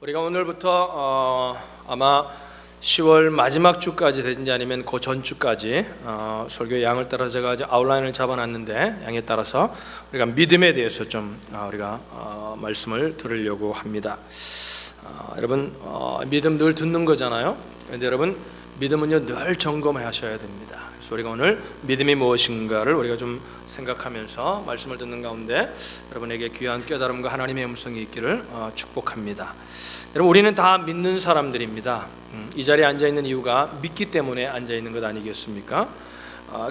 우리가 오늘부터 아마 10월 마지막 주까지 되든지 아니면 그 전주까지 설교 양을 따라서 제가 이제 아웃라인을 잡아놨는데 양에 따라서 우리가 믿음에 대해서 좀 우리가 말씀을 들으려고 합니다. 여러분 믿음 늘 듣는 거잖아요. 그런데 여러분 믿음은요 늘 점검하셔야 됩니다. 그래서 우리가 오늘 믿음이 무엇인가를 우리가 좀 생각하면서 말씀을 듣는 가운데 여러분에게 귀한 깨달음과 하나님의 음성이 있기를 축복합니다. 여러분 우리는 다 믿는 사람들입니다. 이 자리에 앉아있는 이유가 믿기 때문에 앉아있는 것 아니겠습니까?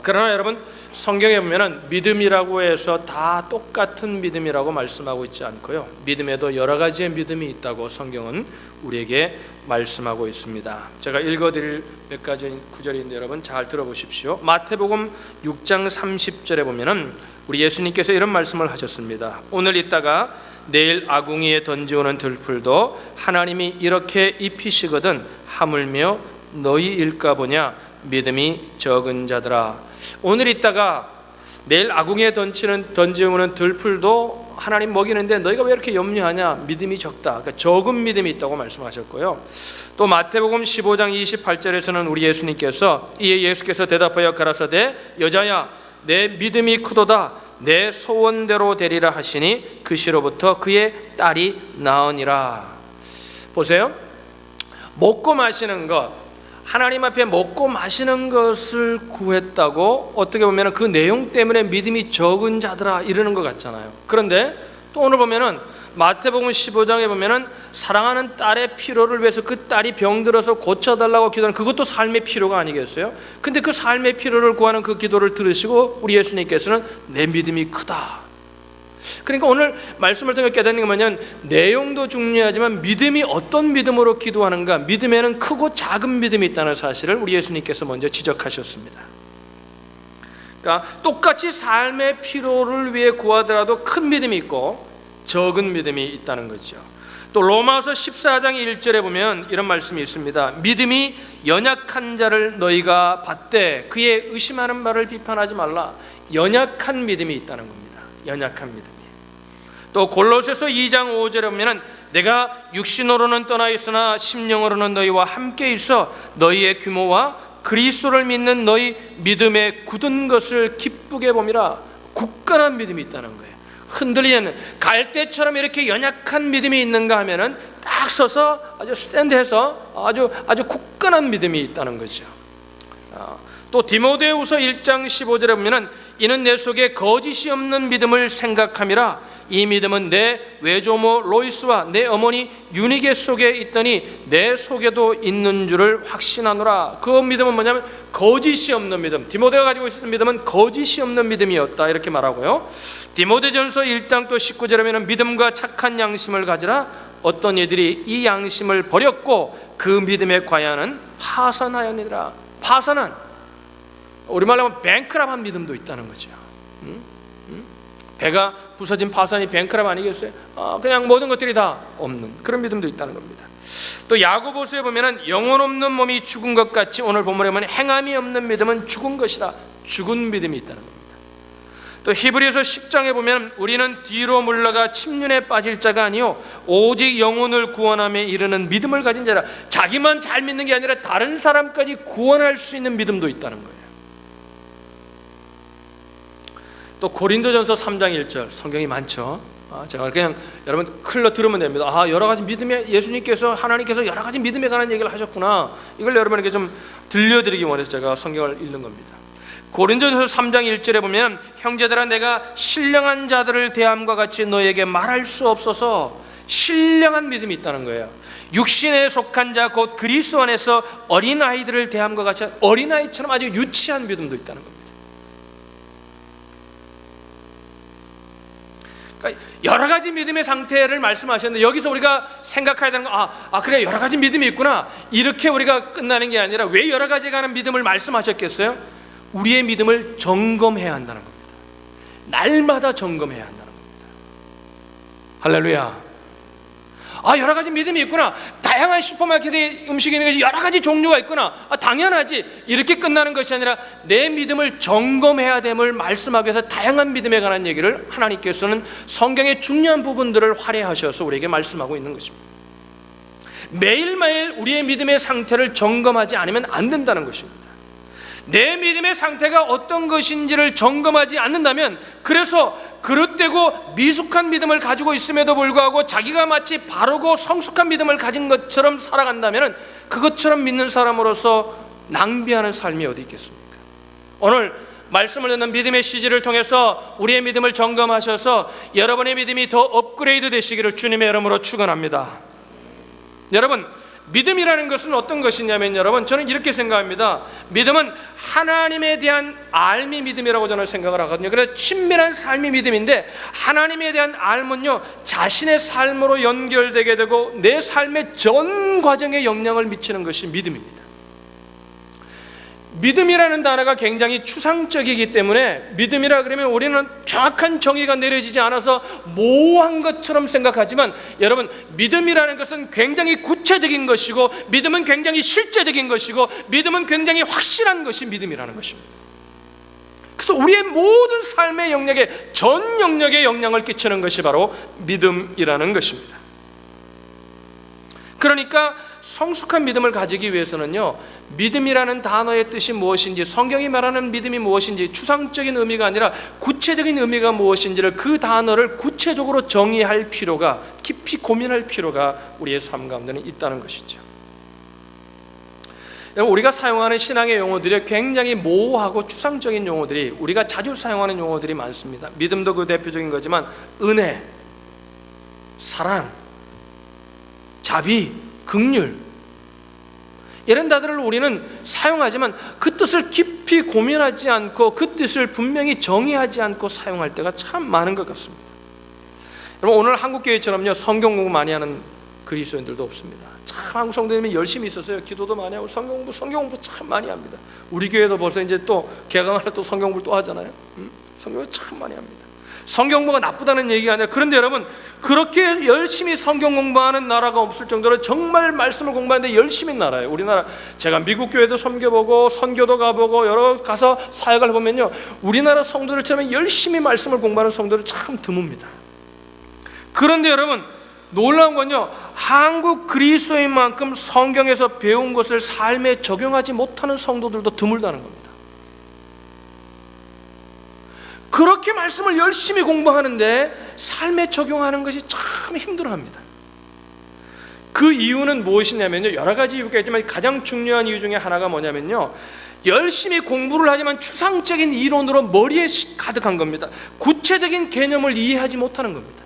그러나 여러분 성경에 보면은 믿음이라고 해서 다 똑같은 믿음이라고 말씀하고 있지 않고요, 믿음에도 여러 가지의 믿음이 있다고 성경은 우리에게 말씀하고 있습니다. 제가 읽어드릴 몇 가지 구절인데 여러분 잘 들어보십시오. 마태복음 6장 30절에 보면은 우리 예수님께서 이런 말씀을 하셨습니다. 오늘 있다가 내일 아궁이에 던지오는 들풀도 하나님이 이렇게 입히시거든 하물며 너희일까 보냐 믿음이 적은 자들아. 오늘 있다가 내일 아궁이에 던지오는 들풀도 하나님 먹이는데 너희가 왜 이렇게 염려하냐, 믿음이 적다. 그러니까 적은 믿음이 있다고 말씀하셨고요. 또 마태복음 15장 28절에서는 우리 예수님께서 이에 예수께서 대답하여 가라사대 여자야 내 믿음이 크도다 내 소원대로 되리라 하시니 그 시로부터 그의 딸이 나으니라. 보세요. 먹고 마시는 것, 하나님 앞에 먹고 마시는 것을 구했다고 어떻게 보면 그 내용 때문에 믿음이 적은 자들아 이러는 것 같잖아요. 그런데 또 오늘 보면은 마태복음 15장에 보면은 사랑하는 딸의 필요를 위해서 그 딸이 병들어서 고쳐달라고 기도하는 그것도 삶의 필요가 아니겠어요? 근데 그 삶의 필요를 구하는 그 기도를 들으시고 우리 예수님께서는 내 믿음이 크다. 그러니까 오늘 말씀을 통해 깨닫는 게 뭐냐면 내용도 중요하지만 믿음이 어떤 믿음으로 기도하는가, 믿음에는 크고 작은 믿음이 있다는 사실을 우리 예수님께서 먼저 지적하셨습니다. 그러니까 똑같이 삶의 필요를 위해 구하더라도 큰 믿음이 있고 적은 믿음이 있다는 거죠. 또 로마서 14장 1절에 보면 이런 말씀이 있습니다. 믿음이 연약한 자를 너희가 받되 그의 의심하는 말을 비판하지 말라. 연약한 믿음이 있다는 겁니다. 연약한 믿음이. 또 골로새서 2장 5절에 보면 내가 육신으로는 떠나 있으나 심령으로는 너희와 함께 있어 너희의 규모와 그리스도를 믿는 너희 믿음에 굳은 것을 기쁘게 봄이라. 굳건한 믿음이 있다는 거예요. 흔들리는 갈대처럼 이렇게 연약한 믿음이 있는가 하면은 딱 서서 아주 스탠드해서 아주 굳건한 믿음이 있다는 거죠. 또 디모데후서 1장 15절에 보면은 이는 내 속에 거짓이 없는 믿음을 생각함이라. 이 믿음은 내 외조모 로이스와 내 어머니 유니게 속에 있더니 내 속에도 있는 줄을 확신하노라. 그 믿음은 뭐냐면 거짓이 없는 믿음. 디모데가 가지고 있었던 믿음은 거짓이 없는 믿음이었다 이렇게 말하고요. 디모데전서 1장 또 19절에 보면 믿음과 착한 양심을 가지라. 어떤 이들이 이 양심을 버렸고 그 믿음의 과연은 파산하였느니라. 파산한, 우리말로 하면 뱅크랍한 믿음도 있다는 거죠. 배가 부서진 파산이 뱅크랍 아니겠어요? 그냥 모든 것들이 다 없는 그런 믿음도 있다는 겁니다. 또 야고보서에 보면은 영혼 없는 몸이 죽은 것 같이 오늘 본문에 보면 행함이 없는 믿음은 죽은 것이다. 죽은 믿음이 있다는 겁니다. 또 히브리서 10장에 보면 우리는 뒤로 물러가 침륜에 빠질 자가 아니요 오직 영혼을 구원함에 이르는 믿음을 가진 자라. 자기만 잘 믿는 게 아니라 다른 사람까지 구원할 수 있는 믿음도 있다는 거예요. 또 고린도전서 3장 1절 성경이 많죠. 제가 그냥 여러분 클러 들으면 됩니다. 여러 가지 믿음에 예수님께서 하나님께서 여러 가지 믿음에 관한 얘기를 하셨구나. 이걸 여러분에게 좀 들려드리기 원해서 제가 성경을 읽는 겁니다. 고린도전서 3장 1절에 보면 형제들아 내가 신령한 자들을 대함과 같이 너에게 말할 수 없어서. 신령한 믿음이 있다는 거예요. 육신에 속한 자 곧 그리스도 안에서 어린아이들을 대함과 같이 어린아이처럼 아주 유치한 믿음도 있다는 겁니다. 그러니까 여러 가지 믿음의 상태를 말씀하셨는데 여기서 우리가 생각해야 되는 건 그래 여러 가지 믿음이 있구나 이렇게 우리가 끝나는 게 아니라 왜 여러 가지에 관한 믿음을 말씀하셨겠어요? 우리의 믿음을 점검해야 한다는 겁니다. 날마다 점검해야 한다는 겁니다. 할렐루야. 여러 가지 믿음이 있구나. 다양한 슈퍼마켓에 음식이 있는 게 여러 가지 종류가 있구나. 당연하지. 이렇게 끝나는 것이 아니라 내 믿음을 점검해야 됨을 말씀하기 위해서 다양한 믿음에 관한 얘기를 하나님께서는 성경의 중요한 부분들을 활용하셔서 우리에게 말씀하고 있는 것입니다. 매일매일 우리의 믿음의 상태를 점검하지 않으면 안 된다는 것입니다. 내 믿음의 상태가 어떤 것인지를 점검하지 않는다면, 그래서 그릇되고 미숙한 믿음을 가지고 있음에도 불구하고 자기가 마치 바르고 성숙한 믿음을 가진 것처럼 살아간다면 그것처럼 믿는 사람으로서 낭비하는 삶이 어디 있겠습니까? 오늘 말씀을 듣는 믿음의 CG를 통해서 우리의 믿음을 점검하셔서 여러분의 믿음이 더 업그레이드 되시기를 주님의 이름으로 축원합니다. 여러분, 믿음이라는 것은 어떤 것이냐면, 여러분, 저는 이렇게 생각합니다. 믿음은 하나님에 대한 알미 믿음이라고 저는 생각을 하거든요. 그래서 친밀한 삶이 믿음인데, 하나님에 대한 알면요, 자신의 삶으로 연결되게 되고 내 삶의 전 과정에 영향을 미치는 것이 믿음입니다. 믿음이라는 단어가 굉장히 추상적이기 때문에 믿음이라 그러면 우리는 정확한 정의가 내려지지 않아서 모호한 것처럼 생각하지만, 여러분, 믿음이라는 것은 굉장히 구체적인 것이고, 믿음은 굉장히 실제적인 것이고, 믿음은 굉장히 확실한 것이 믿음이라는 것입니다. 그래서 우리의 모든 삶의 영역에, 전 영역에 영향을 끼치는 것이 바로 믿음이라는 것입니다. 그러니까 성숙한 믿음을 가지기 위해서는요, 믿음이라는 단어의 뜻이 무엇인지, 성경이 말하는 믿음이 무엇인지, 추상적인 의미가 아니라 구체적인 의미가 무엇인지를, 그 단어를 구체적으로 정의할 필요가, 깊이 고민할 필요가 우리의 삶 가운데는 있다는 것이죠. 여러분, 우리가 사용하는 신앙의 용어들이 굉장히 모호하고 추상적인 용어들이, 우리가 자주 사용하는 용어들이 많습니다. 믿음도 그 대표적인 거지만 은혜, 사랑, 자비, 긍휼, 이런 단어를 우리는 사용하지만 그 뜻을 깊이 고민하지 않고 그 뜻을 분명히 정의하지 않고 사용할 때가 참 많은 것 같습니다. 여러분, 오늘 한국교회처럼요, 성경 공부 많이 하는 그리스도인들도 없습니다. 참 한국 성도님이 열심히 있었어요. 기도도 많이 하고 성경 공부 참 많이 합니다. 우리 교회도 벌써 이제 또 개강하러 또 성경 공부를 또 하잖아요. 성경을 참 많이 합니다. 성경 공부가 나쁘다는 얘기가 아니라, 그런데 여러분, 그렇게 열심히 성경 공부하는 나라가 없을 정도로 정말 말씀을 공부하는데 열심히 나라예요. 우리나라, 제가 미국 교회도 섬겨보고 선교도 가보고 여러 가서 사역을 해보면요, 우리나라 성도들처럼 열심히 말씀을 공부하는 성도들 참 드뭅니다. 그런데 여러분, 놀라운 건요, 한국 그리스도인만큼 성경에서 배운 것을 삶에 적용하지 못하는 성도들도 드물다는 겁니다. 그렇게 말씀을 열심히 공부하는데 삶에 적용하는 것이 참 힘들어합니다. 그 이유는 무엇이냐면요, 여러 가지 이유가 있지만 가장 중요한 이유 중에 하나가 뭐냐면요, 열심히 공부를 하지만 추상적인 이론으로 머리에 가득한 겁니다. 구체적인 개념을 이해하지 못하는 겁니다.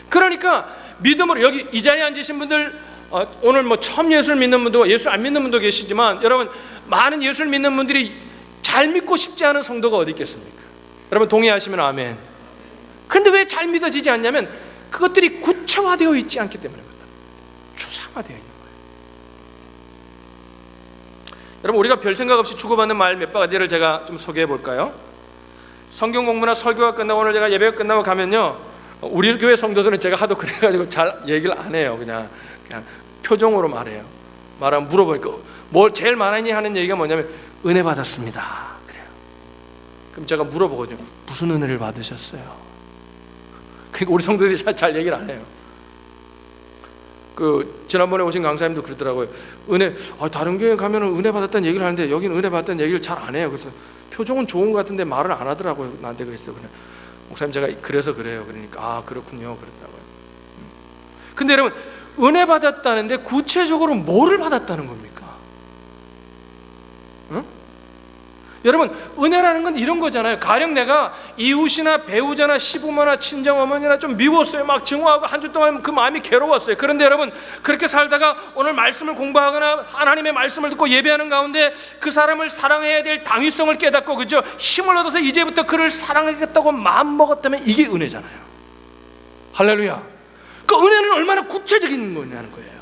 그러니까 믿음으로, 여기 이 자리에 앉으신 분들, 오늘 뭐 처음 예수를 믿는 분도, 예수 안 믿는 분도 계시지만, 여러분, 많은 예수를 믿는 분들이 잘 믿고 싶지 않은 성도가 어디 있겠습니까? 여러분, 동의하시면 아멘. 그런데 왜 잘 믿어지지 않냐면 그것들이 구체화되어 있지 않기 때문에 그렇다. 추상화되어 있는 거예요. 여러분, 우리가 별 생각 없이 주고받는 말 몇 가지를 제가 좀 소개해 볼까요? 성경 공부나 설교가 끝나고, 오늘 제가 예배가 끝나고 가면요, 우리 교회 성도들은 제가 하도 그래가지고 잘 얘기를 안 해요. 그냥 표정으로 말해요. 말하면 물어보니까 뭘 제일 많이 하는 얘기가 뭐냐면 은혜 받았습니다. 그래요. 그럼 제가 물어보거든요. 무슨 은혜를 받으셨어요? 그러니까 우리 성도들이 잘 얘기를 안 해요. 그 지난번에 오신 강사님도 그러더라고요. 은혜, 다른 교회 가면은 은혜 받았다는 얘기를 하는데 여기는 은혜 받았다는 얘기를 잘 안 해요. 그래서 표정은 좋은 것 같은데 말을 안 하더라고요. 나한테 그랬어요. 그냥 목사님, 제가 그래서 그래요. 그러니까 그렇군요. 그러더라고요. 근데 여러분, 은혜 받았다는데 구체적으로 뭐를 받았다는 겁니까? 응? 여러분, 은혜라는 건 이런 거잖아요. 가령 내가 이웃이나 배우자나 시부모나 친정어머니나 좀 미웠어요. 막 증오하고 한 주 동안 그 마음이 괴로웠어요. 그런데 여러분, 그렇게 살다가 오늘 말씀을 공부하거나 하나님의 말씀을 듣고 예배하는 가운데 그 사람을 사랑해야 될 당위성을 깨닫고, 그죠? 힘을 얻어서 이제부터 그를 사랑하겠다고 마음먹었다면 이게 은혜잖아요. 할렐루야. 그 은혜는 얼마나 구체적인 거냐는 거예요.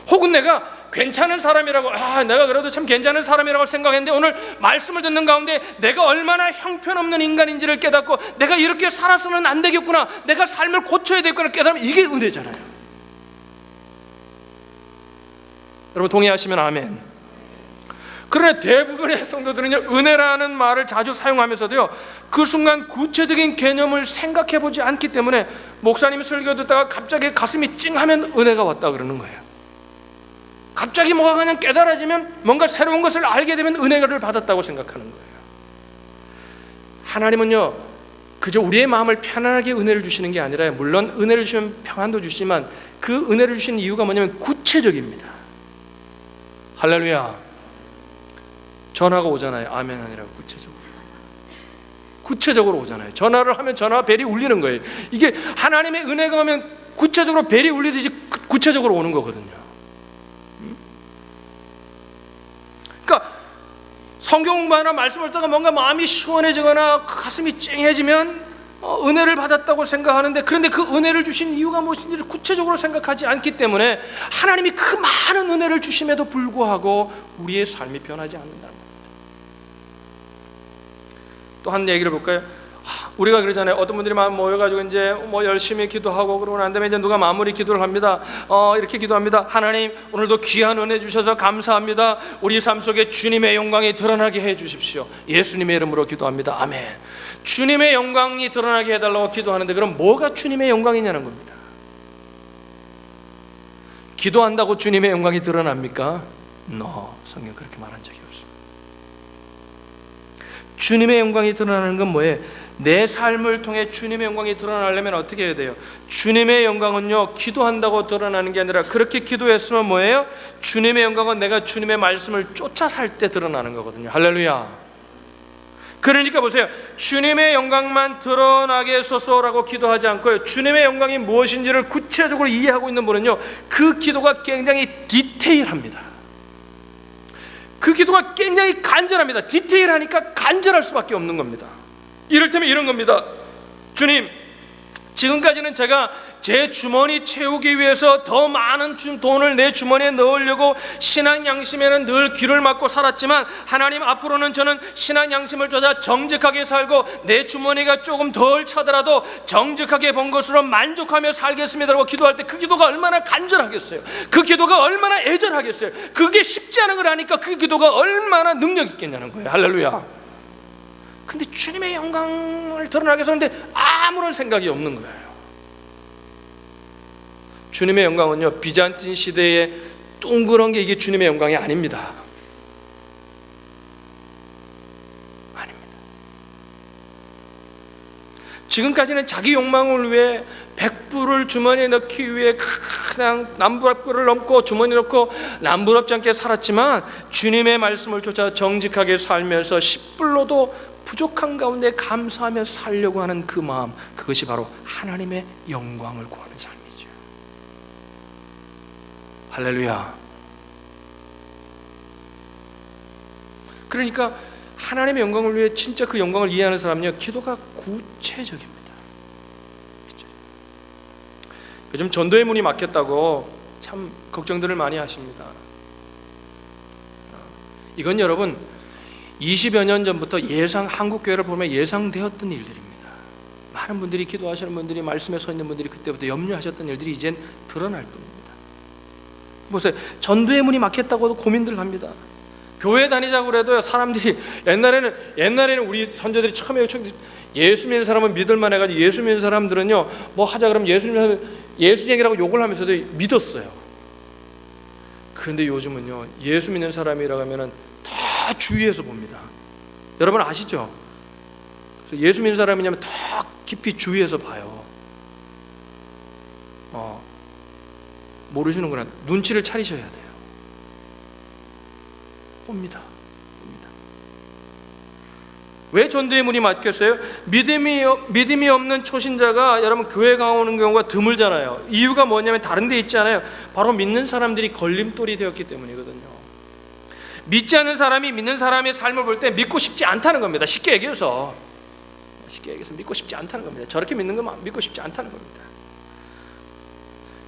혹은 내가 괜찮은 사람이라고, 내가 그래도 참 괜찮은 사람이라고 생각했는데 오늘 말씀을 듣는 가운데 내가 얼마나 형편없는 인간인지를 깨닫고 내가 이렇게 살아서는 안 되겠구나, 내가 삶을 고쳐야 되겠구나 깨달으면 이게 은혜잖아요. 여러분, 동의하시면 아멘. 그러나 대부분의 성도들은요, 은혜라는 말을 자주 사용하면서도요, 그 순간 구체적인 개념을 생각해 보지 않기 때문에 목사님이 설교 듣다가 갑자기 가슴이 찡하면 은혜가 왔다 그러는 거예요. 갑자기 뭐가 그냥 깨달아지면, 뭔가 새로운 것을 알게 되면 은혜를 받았다고 생각하는 거예요. 하나님은요, 그저 우리의 마음을 편안하게 은혜를 주시는 게 아니라, 물론 은혜를 주시면 평안도 주시지만 그 은혜를 주시는 이유가 뭐냐면 구체적입니다. 할렐루야. 전화가 오잖아요. 아멘 아니라 구체적으로 오잖아요. 전화를 하면 전화 벨이 울리는 거예요. 이게 하나님의 은혜가 오면 구체적으로 벨이 울리듯이 구체적으로 오는 거거든요. 그러니까 성경 공부하나 말씀을 듣다가 뭔가 마음이 시원해지거나 가슴이 찡해지면 은혜를 받았다고 생각하는데, 그런데 그 은혜를 주신 이유가 무엇인지를 구체적으로 생각하지 않기 때문에 하나님이 그 많은 은혜를 주심에도 불구하고 우리의 삶이 변하지 않는다는 겁니다. 또 한 얘기를 볼까요? 우리가 그러잖아요. 어떤 분들이 막 모여가지고 이제 뭐 열심히 기도하고 그러고 난 다음에 이제 누가 마무리 기도를 합니다. 이렇게 기도합니다. 하나님, 오늘도 귀한 은혜 주셔서 감사합니다. 우리 삶 속에 주님의 영광이 드러나게 해 주십시오. 예수님의 이름으로 기도합니다. 아멘. 주님의 영광이 드러나게 해달라고 기도하는데, 그럼 뭐가 주님의 영광이냐는 겁니다. 기도한다고 주님의 영광이 드러납니까? 성경 그렇게 말한 적이 없습니다. 주님의 영광이 드러나는 건 뭐예요? 내 삶을 통해 주님의 영광이 드러나려면 어떻게 해야 돼요? 주님의 영광은요, 기도한다고 드러나는 게 아니라, 그렇게 기도했으면 뭐예요? 주님의 영광은 내가 주님의 말씀을 쫓아 살 때 드러나는 거거든요. 할렐루야. 그러니까 보세요. 주님의 영광만 드러나게 해소서라고 기도하지 않고요, 주님의 영광이 무엇인지를 구체적으로 이해하고 있는 분은요, 그 기도가 굉장히 디테일합니다. 그 기도가 굉장히 간절합니다. 디테일하니까 간절할 수밖에 없는 겁니다. 이를테면 이런 겁니다. 주님, 지금까지는 제가 제 주머니 채우기 위해서 더 많은 돈을 내 주머니에 넣으려고 신앙 양심에는 늘 귀를 막고 살았지만, 하나님, 앞으로는 저는 신앙 양심을 쫓아 정직하게 살고 내 주머니가 조금 덜 차더라도 정직하게 번 것으로 만족하며 살겠습니다라고 기도할 때 그 기도가 얼마나 간절하겠어요. 그 기도가 얼마나 애절하겠어요. 그게 쉽지 않은 걸 아니까 그 기도가 얼마나 능력 있겠냐는 거예요. 할렐루야. 근데 주님의 영광을 드러나게 해서 하는데 아무런 생각이 없는 거예요. 주님의 영광은요, 비잔틴 시대에 둥그런 게 이게 주님의 영광이 아닙니다. 아닙니다. 지금까지는 자기 욕망을 위해 백불을 주머니에 넣기 위해 그냥 남부럽불을 넘고 주머니에 넣고 남부럽지 않게 살았지만, 주님의 말씀을 쫓아 정직하게 살면서 10불로도 부족한 가운데 감사하며 살려고 하는 그 마음, 그것이 바로 하나님의 영광을 구하는 삶이죠. 할렐루야. 그러니까 하나님의 영광을 위해 진짜 그 영광을 이해하는 사람은요, 기도가 구체적입니다. 요즘 전도의 문이 막혔다고 참 걱정들을 많이 하십니다. 이건 여러분 20여 년 전부터 한국교회를 보면 예상되었던 일들입니다. 많은 분들이, 기도하시는 분들이, 말씀에 서 있는 분들이 그때부터 염려하셨던 일들이 이젠 드러날 뿐입니다. 보세요. 전도의 문이 막혔다고도 고민들 합니다. 교회 다니자고 그래도요, 사람들이 옛날에는 우리 선조들이 처음에 예수 믿는 사람은 믿을만 해가지고, 예수 믿는 사람들은요, 뭐 하자 그러면 예수쟁이라고 욕을 하면서도 믿었어요. 그런데 요즘은요, 예수 믿는 사람이라고 하면은 다 주위에서 봅니다. 여러분 아시죠? 그래서 예수 믿는 사람이냐면 다 깊이 주위에서 봐요. 모르시는구나. 눈치를 차리셔야 돼요. 옵니다. 왜 전도의 문이 막혔어요? 믿음이 없는 초신자가 여러분 교회 가오는 경우가 드물잖아요. 이유가 뭐냐면 다른 데 있잖아요. 바로 믿는 사람들이 걸림돌이 되었기 때문이거든요. 믿지 않는 사람이 믿는 사람의 삶을 볼 때 믿고 싶지 않다는 겁니다. 쉽게 얘기해서 믿고 싶지 않다는 겁니다. 저렇게 믿는 거 믿고 싶지 않다는 겁니다.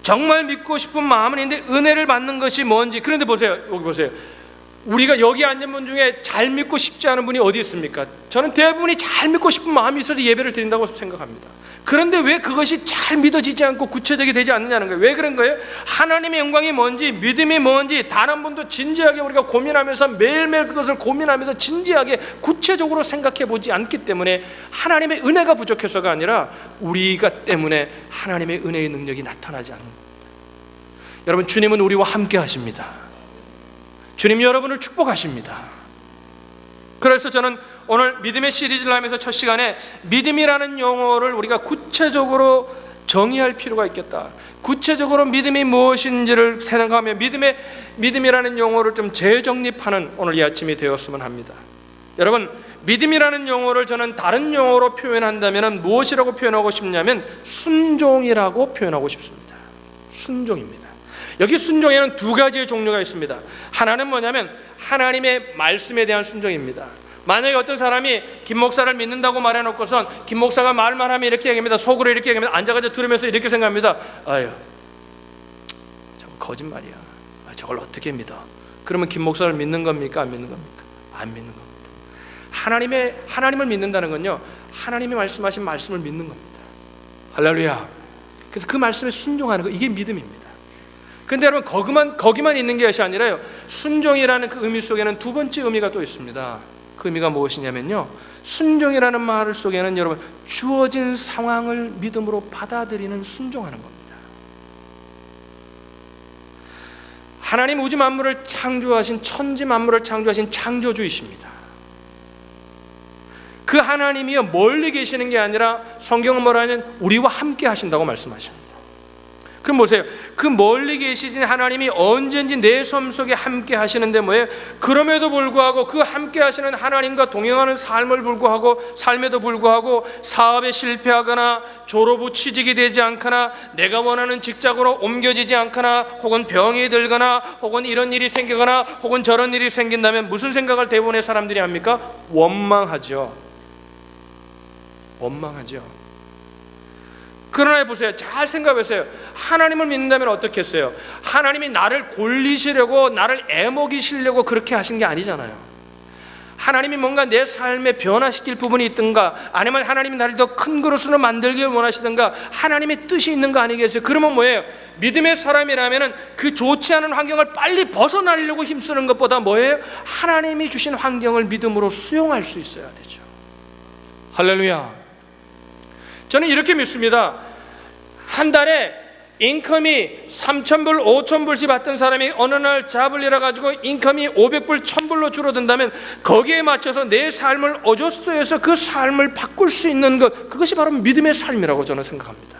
정말 믿고 싶은 마음은 있는데 은혜를 받는 것이 뭔지. 그런데 보세요, 여기 보세요. 우리가 여기 앉은 분 중에 잘 믿고 싶지 않은 분이 어디 있습니까? 저는 대부분이 잘 믿고 싶은 마음이 있어서 예배를 드린다고 생각합니다. 그런데 왜 그것이 잘 믿어지지 않고 구체적이 되지 않느냐는 거예요. 왜 그런 거예요? 하나님의 영광이 뭔지, 믿음이 뭔지 단 한 번도 진지하게 우리가 고민하면서 매일매일 그것을 고민하면서 진지하게 구체적으로 생각해 보지 않기 때문에 하나님의 은혜가 부족해서가 아니라 우리가 때문에 하나님의 은혜의 능력이 나타나지 않는 겁니다. 여러분, 주님은 우리와 함께 하십니다. 주님 여러분을 축복하십니다. 그래서 저는 오늘 믿음의 시리즈를 하면서 첫 시간에 믿음이라는 용어를 우리가 구체적으로 정의할 필요가 있겠다. 구체적으로 믿음이 무엇인지를 생각하며 믿음이라는 용어를 좀 재정립하는 오늘 이 아침이 되었으면 합니다. 여러분, 믿음이라는 용어를 저는 다른 용어로 표현한다면 무엇이라고 표현하고 싶냐면 순종이라고 표현하고 싶습니다. 순종입니다. 여기 순종에는 두 가지의 종류가 있습니다. 하나는 뭐냐면 하나님의 말씀에 대한 순종입니다. 만약에 어떤 사람이 김 목사를 믿는다고 말해놓고선 김 목사가 말만 하면 이렇게 얘기합니다. 속으로 이렇게 얘기합니다. 앉아가지고 들으면서 이렇게 생각합니다. 아유, 저거 거짓말이야. 저걸 어떻게 믿어? 그러면 김 목사를 믿는 겁니까? 안 믿는 겁니까? 안 믿는 겁니다. 하나님을 믿는다는 건요, 하나님이 말씀하신 말씀을 믿는 겁니다. 할렐루야. 그래서 그 말씀에 순종하는 거, 이게 믿음입니다. 근데 여러분, 거기만 있는 것이 아니라요, 순종이라는 그 의미 속에는 두 번째 의미가 또 있습니다. 그 의미가 무엇이냐면요, 순종이라는 말 속에는 여러분, 주어진 상황을 믿음으로 받아들이는 순종하는 겁니다. 하나님 우주 만물을 창조하신, 천지 만물을 창조하신 창조주이십니다. 그 하나님이요, 멀리 계시는 게 아니라 성경은 뭐라 하냐면 우리와 함께 하신다고 말씀하십니다. 그럼 보세요. 그 멀리 계시진 하나님이 언제든지 내 삶 속에 함께 하시는데 뭐예요? 그럼에도 불구하고 그 함께 하시는 하나님과 동행하는 삶에도 불구하고 사업에 실패하거나 졸업 후 취직이 되지 않거나 내가 원하는 직장으로 옮겨지지 않거나 혹은 병이 들거나 혹은 이런 일이 생기거나 혹은 저런 일이 생긴다면 무슨 생각을 대부분의 사람들이 합니까? 원망하죠. 그러나 보세요. 잘 생각해보세요. 하나님을 믿는다면 어떻게 했어요? 하나님이 나를 골리시려고, 나를 애먹이시려고 그렇게 하신 게 아니잖아요. 하나님이 뭔가 내 삶에 변화시킬 부분이 있든가, 아니면 하나님이 나를 더 큰 그릇으로 만들길 원하시든가, 하나님의 뜻이 있는 거 아니겠어요? 그러면 뭐예요? 믿음의 사람이라면 그 좋지 않은 환경을 빨리 벗어나려고 힘쓰는 것보다 뭐예요? 하나님이 주신 환경을 믿음으로 수용할 수 있어야 되죠. 할렐루야. 저는 이렇게 믿습니다. 한 달에 인컴이 3,000불, 5,000불씩 받던 사람이 어느 날 잡을 일어 가지고 인컴이 500불, 1,000불로 줄어든다면 거기에 맞춰서 내 삶을 어저스트해서 그 삶을 바꿀 수 있는 것, 그것이 바로 믿음의 삶이라고 저는 생각합니다.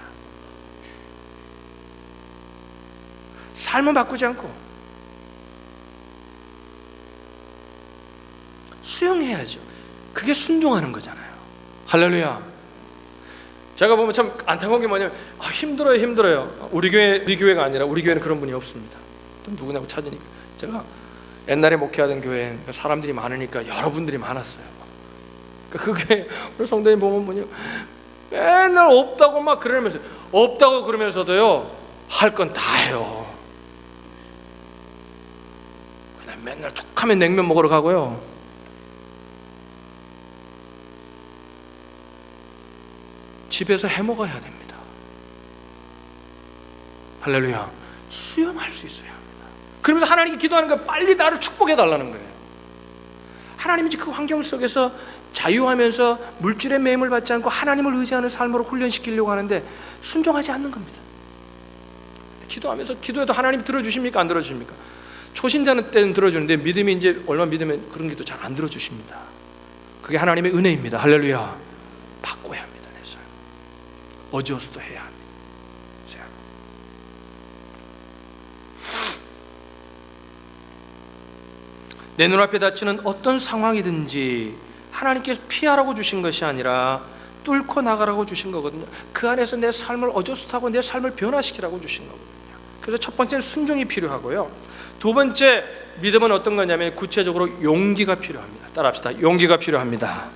삶은 바꾸지 않고 수용해야죠. 그게 순종하는 거잖아요. 할렐루야. 제가 보면 참 안타까운 게 뭐냐면 힘들어요. 우리 교회가 아니라, 우리 교회는 그런 분이 없습니다. 또 누구냐고 찾으니까, 제가 옛날에 목회하던 교회에 사람들이 많으니까 여러분들이 많았어요. 그 교회 우리 성도님 보면 뭐냐, 맨날 없다고 막 그러면서도요 할 건 다 해요. 그냥 맨날 툭하면 냉면 먹으러 가고요, 집에서 해먹어야 됩니다. 할렐루야. 수용할 수 있어야 합니다. 그러면서 하나님께 기도하는 거예요. 빨리 나를 축복해 달라는 거예요. 하나님이 그 환경 속에서 자유하면서 물질의 매임을 받지 않고 하나님을 의지하는 삶으로 훈련시키려고 하는데 순종하지 않는 겁니다. 기도해도 하나님 들어주십니까? 안 들어주십니까? 초신자는 때는 들어주는데 믿음이 이제 얼마 믿으면 그런 기도 잘 안 들어주십니다. 그게 하나님의 은혜입니다. 할렐루야. 바꿔야 합니다. 어지어서도 해야 합니다. 내 눈앞에 닥치는 어떤 상황이든지 하나님께서 피하라고 주신 것이 아니라 뚫고 나가라고 주신 거거든요. 그 안에서 내 삶을 어저스트하고 내 삶을 변화시키라고 주신 거거든요. 그래서 첫 번째는 순종이 필요하고요, 두 번째 믿음은 어떤 거냐면 구체적으로 용기가 필요합니다. 따라합시다. 용기가 필요합니다.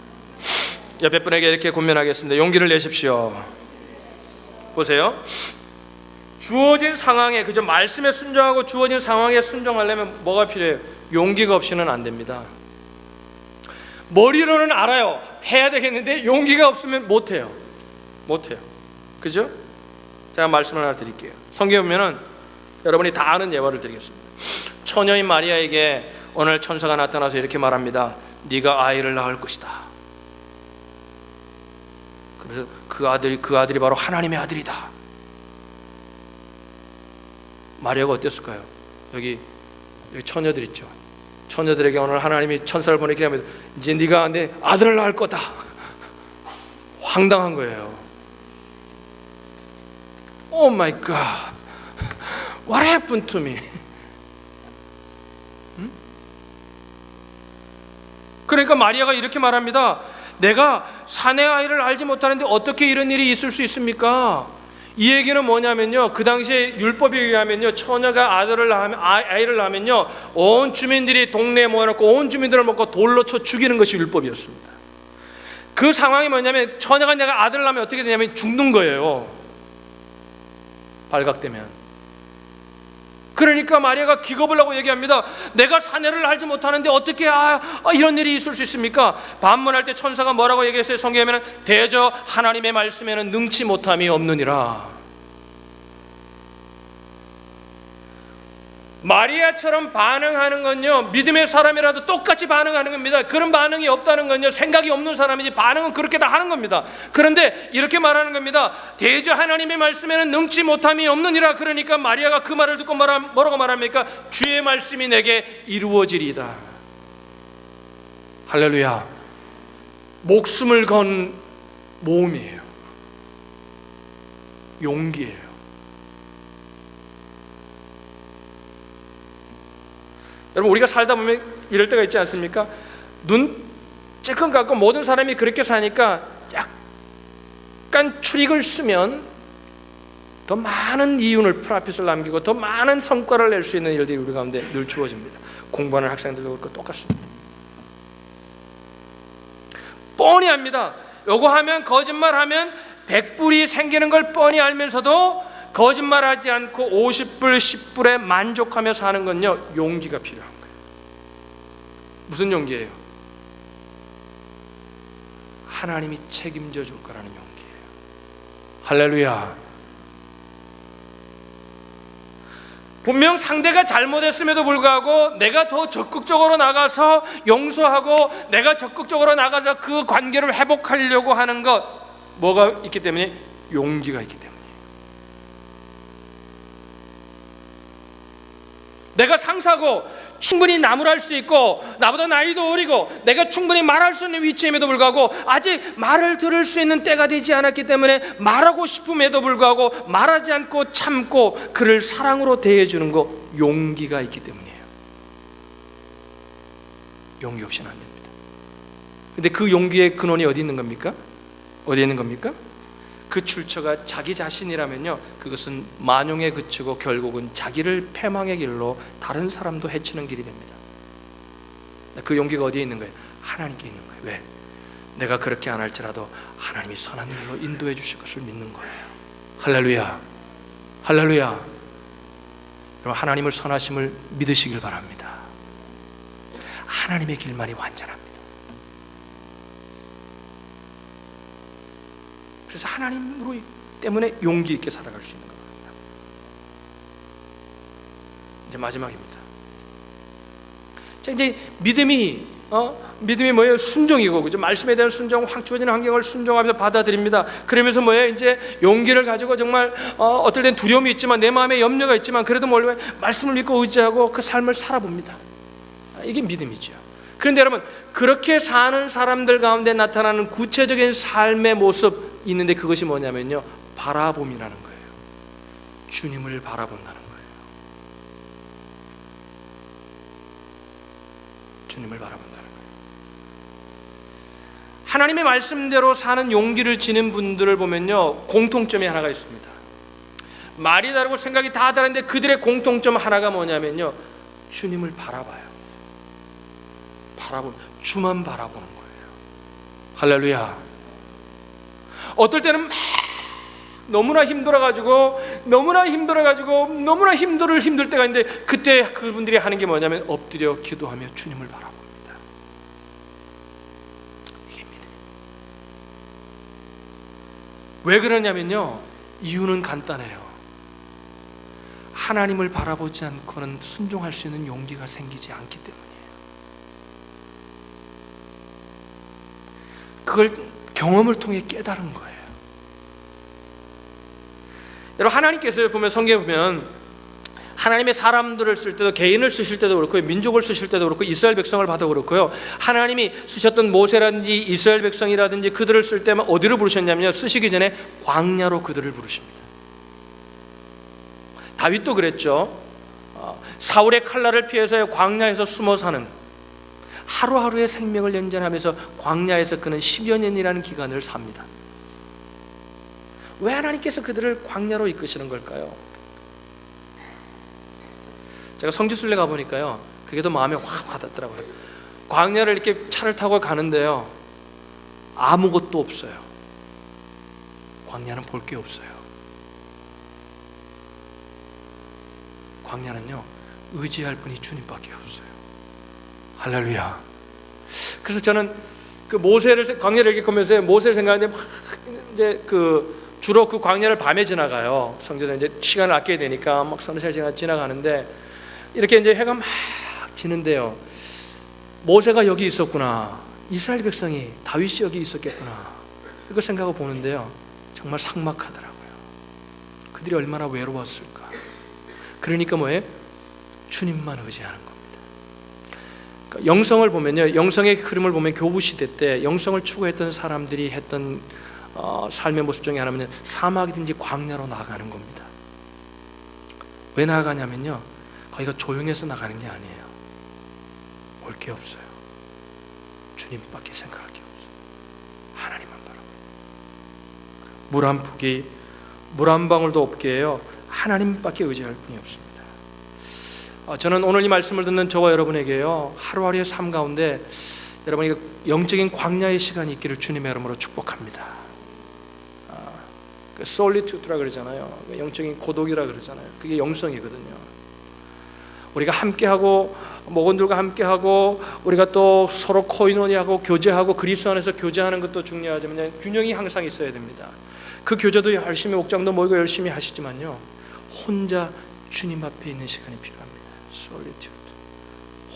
옆에 분에게 이렇게 권면하겠습니다. 용기를 내십시오. 보세요. 주어진 상황에, 그저 말씀에 순종하고 주어진 상황에 순종하려면 뭐가 필요해요? 용기가 없이는 안 됩니다. 머리로는 알아요. 해야 되겠는데 용기가 없으면 못해요. 그죠? 제가 말씀을 하나 드릴게요. 성경에 보면은 여러분이 다 아는 예화를 드리겠습니다. 처녀인 마리아에게 오늘 천사가 나타나서 이렇게 말합니다. 네가 아이를 낳을 것이다. 그래서 그 아들이 바로 하나님의 아들이다. 마리아가 어땠을까요? 여기 처녀들 있죠. 처녀들에게 오늘 하나님이 천사를 보내게 하면 이제 네가 내 아들을 낳을 거다. 황당한 거예요. Oh my God, what happened to me? 그러니까 마리아가 이렇게 말합니다. 내가 사내 아이를 알지 못하는데 어떻게 이런 일이 있을 수 있습니까? 이 얘기는 뭐냐면요, 그 당시에 율법에 의하면요, 처녀가 아이를 낳으면요, 온 주민들이 동네에 모여놓고 온 주민들을 먹고 돌로 쳐 죽이는 것이 율법이었습니다. 그 상황이 뭐냐면 처녀가 내가 아들을 낳으면 어떻게 되냐면 죽는 거예요. 발각되면. 그러니까 마리아가 기겁을 하고 얘기합니다. 내가 사내를 알지 못하는데 어떻게 이런 일이 있을 수 있습니까? 반문할 때 천사가 뭐라고 얘기했어요? 성경에 보면 대저 하나님의 말씀에는 능치 못함이 없느니라. 마리아처럼 반응하는 건요, 믿음의 사람이라도 똑같이 반응하는 겁니다. 그런 반응이 없다는 건요, 생각이 없는 사람이지 반응은 그렇게 다 하는 겁니다. 그런데 이렇게 말하는 겁니다. 대저 하나님의 말씀에는 능치 못함이 없느니라. 그러니까 마리아가 그 말을 듣고 뭐라고 말합니까? 주의 말씀이 내게 이루어지리이다. 할렐루야. 목숨을 건 모험이에요. 용기예요. 여러분, 우리가 살다 보면 이럴 때가 있지 않습니까? 눈 찔끔 감고 모든 사람이 그렇게 사니까 약간 추릭을 쓰면 더 많은 이윤을 프라핏을 남기고 더 많은 성과를 낼 수 있는 일들이 우리 가운데 늘 주어집니다. 공부하는 학생들도 그렇고 똑같습니다. 뻔히 압니다. 요거 하면, 거짓말하면 100불이 생기는 걸 뻔히 알면서도 거짓말하지 않고 50불, 10불에 만족하며 사는 건요, 용기가 필요한 거예요. 무슨 용기예요? 하나님이 책임져 줄 거라는 용기예요. 할렐루야. 분명 상대가 잘못했음에도 불구하고 내가 더 적극적으로 나가서 용서하고 내가 적극적으로 나가서 그 관계를 회복하려고 하는 것, 뭐가 있기 때문에? 용기가 있기 때문에. 내가 상사고 충분히 나무랄 수 있고 나보다 나이도 어리고 내가 충분히 말할 수 있는 위치임에도 불구하고 아직 말을 들을 수 있는 때가 되지 않았기 때문에 말하고 싶음에도 불구하고 말하지 않고 참고 그를 사랑으로 대해주는 거, 용기가 있기 때문이에요. 용기 없이는 안 됩니다. 근데 그 용기의 근원이 어디 있는 겁니까? 어디 있는 겁니까? 그 출처가 자기 자신이라면요, 그것은 만용에 그치고 결국은 자기를 패망의 길로 다른 사람도 해치는 길이 됩니다. 그 용기가 어디에 있는 거예요? 하나님께 있는 거예요. 왜? 내가 그렇게 안 할지라도 하나님이 선한 길로 인도해 주실 것을 믿는 거예요. 할렐루야. 할렐루야. 여러분, 하나님을 선하심을 믿으시길 바랍니다. 하나님의 길만이 완전합니다. 그래서 하나님으로 때문에 용기 있게 살아갈 수 있는 겁니다. 이제 마지막입니다. 자, 이제 믿음이 뭐예요? 순종이고, 그죠? 말씀에 대한 순종, 주어지는 환경을 순종하면서 받아들입니다. 그러면서 뭐예요? 이제 용기를 가지고 정말 어떨 땐 두려움이 있지만 내 마음에 염려가 있지만 그래도 뭘로 말씀을 믿고 의지하고 그 삶을 살아봅니다. 이게 믿음이죠. 그런데 여러분, 그렇게 사는 사람들 가운데 나타나는 구체적인 삶의 모습 있는데 그것이 뭐냐면요, 바라봄이라는 거예요. 주님을 바라본다는 거예요. 주님을 바라본다는 거예요. 하나님의 말씀대로 사는 용기를 지닌 분들을 보면요, 공통점이 하나가 있습니다. 말이 다르고 생각이 다 다른데 그들의 공통점 하나가 뭐냐면요, 주님을 바라봐요. 주만 바라보는 거예요. 할렐루야. 어떨 때는 막 너무나 힘들어가지고 너무나 힘들어가지고 너무나 힘들 때가 있는데, 그때 그분들이 하는 게 뭐냐면 엎드려 기도하며 주님을 바라봅니다. 이게 믿음. 왜 그러냐면요, 이유는 간단해요. 하나님을 바라보지 않고는 순종할 수 있는 용기가 생기지 않기 때문이에요. 그걸 경험을 통해 깨달은 거예요. 여러분, 하나님께서 보면 성경에 보면 하나님의 사람들을 쓸 때도, 개인을 쓰실 때도 그렇고 민족을 쓰실 때도 그렇고 이스라엘 백성을 봐도 그렇고요, 하나님이 쓰셨던 모세라든지 이스라엘 백성이라든지 그들을 쓸 때만 어디로 부르셨냐면요, 쓰시기 전에 광야로 그들을 부르십니다. 다윗도 그랬죠. 사울의 칼날을 피해서 광야에서 숨어 사는, 하루하루의 생명을 연장하면서 광야에서 그는 10여 년이라는 기간을 삽니다. 왜 하나님께서 그들을 광야로 이끄시는 걸까요? 제가 성지순례 가보니까요, 그게 더 마음에 확 와닿더라고요. 광야를 이렇게 차를 타고 가는데요, 아무것도 없어요. 광야는 볼 게 없어요. 광야는요, 의지할 분이 주님밖에 없어요. 할렐루야. 그래서 저는 그 모세를, 광야를 이렇게 보면서 모세를 생각하는데, 막 이제 주로 그 광야를 밤에 지나가요. 성전에 이제 시간을 아껴야 되니까 막 서너 시간 지나가는데, 이렇게 이제 해가 막 지는데요, 모세가 여기 있었구나, 이스라엘 백성이, 다윗이 여기 있었겠구나, 이거 생각하고 보는데요, 정말 삭막하더라고요. 그들이 얼마나 외로웠을까. 그러니까 뭐예요? 주님만 의지하는 겁니다. 그러니까 영성을 보면요, 영성의 흐름을 보면 교부 시대 때 영성을 추구했던 사람들이 했던 삶의 모습 중에 하나는 사막이든지 광야로 나아가는 겁니다. 왜 나아가냐면요, 거기가 조용해서 나가는 게 아니에요. 볼 게 없어요. 주님밖에 생각할 게 없어요. 하나님만 바라봐요. 물 한 폭이, 물 한 방울도 없게 해요. 하나님밖에 의지할 분이 없습니다. 저는 오늘 이 말씀을 듣는 저와 여러분에게요, 하루하루의 삶 가운데 여러분이 영적인 광야의 시간이 있기를 주님의 이름으로 축복합니다. 솔리튜드라 그러잖아요. 영적인 고독이라 그러잖아요. 그게 영성이거든요. 우리가 함께하고, 목원들과 함께하고, 우리가 또 서로 코이노니하고 교제하고 그리스도 안에서 교제하는 것도 중요하지만 균형이 항상 있어야 됩니다. 그 교제도 열심히, 옥장도 모이고 열심히 하시지만요, 혼자 주님 앞에 있는 시간이 필요합니다. 솔리튜드.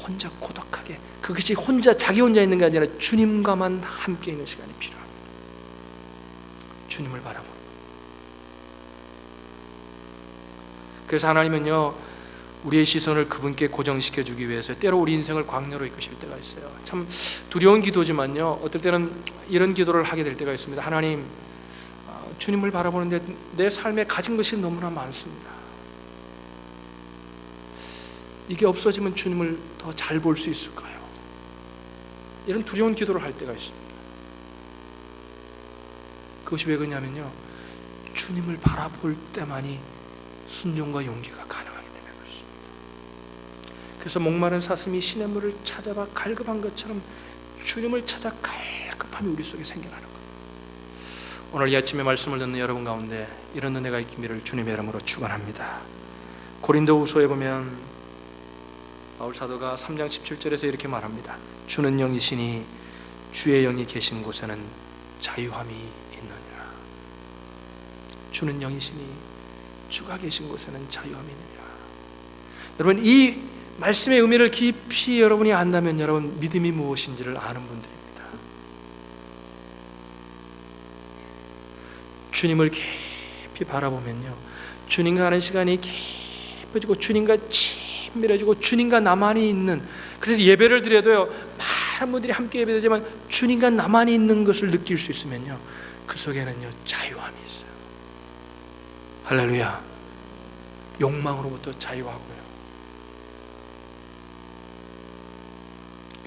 혼자 고독하게, 그것이 혼자, 자기 혼자 있는 게 아니라 주님과만 함께 있는 시간이 필요합니다. 주님을 바라보는 거예요. 그래서 하나님은요, 우리의 시선을 그분께 고정시켜 주기 위해서 때로 우리 인생을 광야로 이끄실 때가 있어요. 참 두려운 기도지만요, 어떨 때는 이런 기도를 하게 될 때가 있습니다. 하나님, 주님을 바라보는데 내 삶에 가진 것이 너무나 많습니다. 이게 없어지면 주님을 더 잘 볼 수 있을까요? 이런 두려운 기도를 할 때가 있습니다. 그것이 왜 그러냐면요, 주님을 바라볼 때만이 순종과 용기가 가능하기 때문에 그렇습니다. 그래서 목마른 사슴이 시냇물을 찾아봐 갈급한 것처럼 주님을 찾아 갈급함이 우리 속에 생겨나는 겁니다. 오늘 이 아침에 말씀을 듣는 여러분 가운데 이런 은혜가 있기를 주님의 이름으로 축원합니다. 고린도후서에 보면 바울 사도가 3장 17절에서 이렇게 말합니다. 주는 영이시니 주의 영이 계신 곳에는 자유함이 있느니라. 주는 영이시니 주가 계신 곳에는 자유함이 있느니라. 여러분, 이 말씀의 의미를 깊이 여러분이 안다면 여러분, 믿음이 무엇인지를 아는 분들입니다. 주님을 깊이 바라보면요, 주님과 하는 시간이 깊어지고 주님과 친밀해지고 주님과 나만이 있는, 그래서 예배를 드려도요, 많은 분들이 함께 예배드리지만 주님과 나만이 있는 것을 느낄 수 있으면요, 그 속에는요 자유함이 있어요. 할렐루야. 욕망으로부터 자유하고요,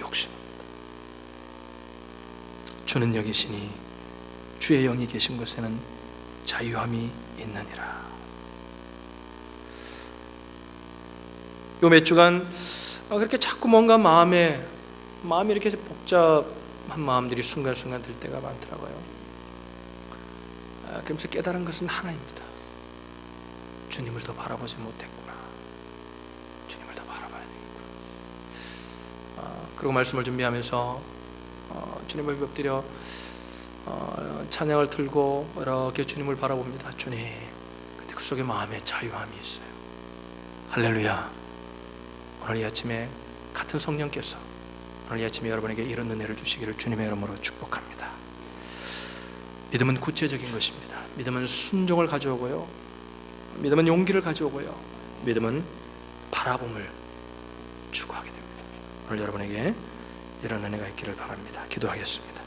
욕심입니다. 주는 영이시니 주의 영이 계신 곳에는 자유함이 있느니라. 요 몇 주간 그렇게 자꾸 뭔가 마음이 이렇게 복잡한 마음들이 순간순간 들 때가 많더라고요. 그러면서 깨달은 것은 하나입니다. 주님을 더 바라보지 못했구나. 주님을 더 바라봐야 되겠구나. 그리고 말씀을 준비하면서 주님을 엎드려 찬양을 들고 이렇게 주님을 바라봅니다. 주님, 근데 그 속에 마음에 자유함이 있어요. 할렐루야. 오늘 이 아침에 같은 성령께서 오늘 이 아침에 여러분에게 이런 은혜를 주시기를 주님의 이름으로 축복합니다. 믿음은 구체적인 것입니다. 믿음은 순종을 가져오고요, 믿음은 용기를 가져오고요, 믿음은 바라봄을 추구하게 됩니다. 오늘 여러분에게 이런 은혜가 있기를 바랍니다. 기도하겠습니다.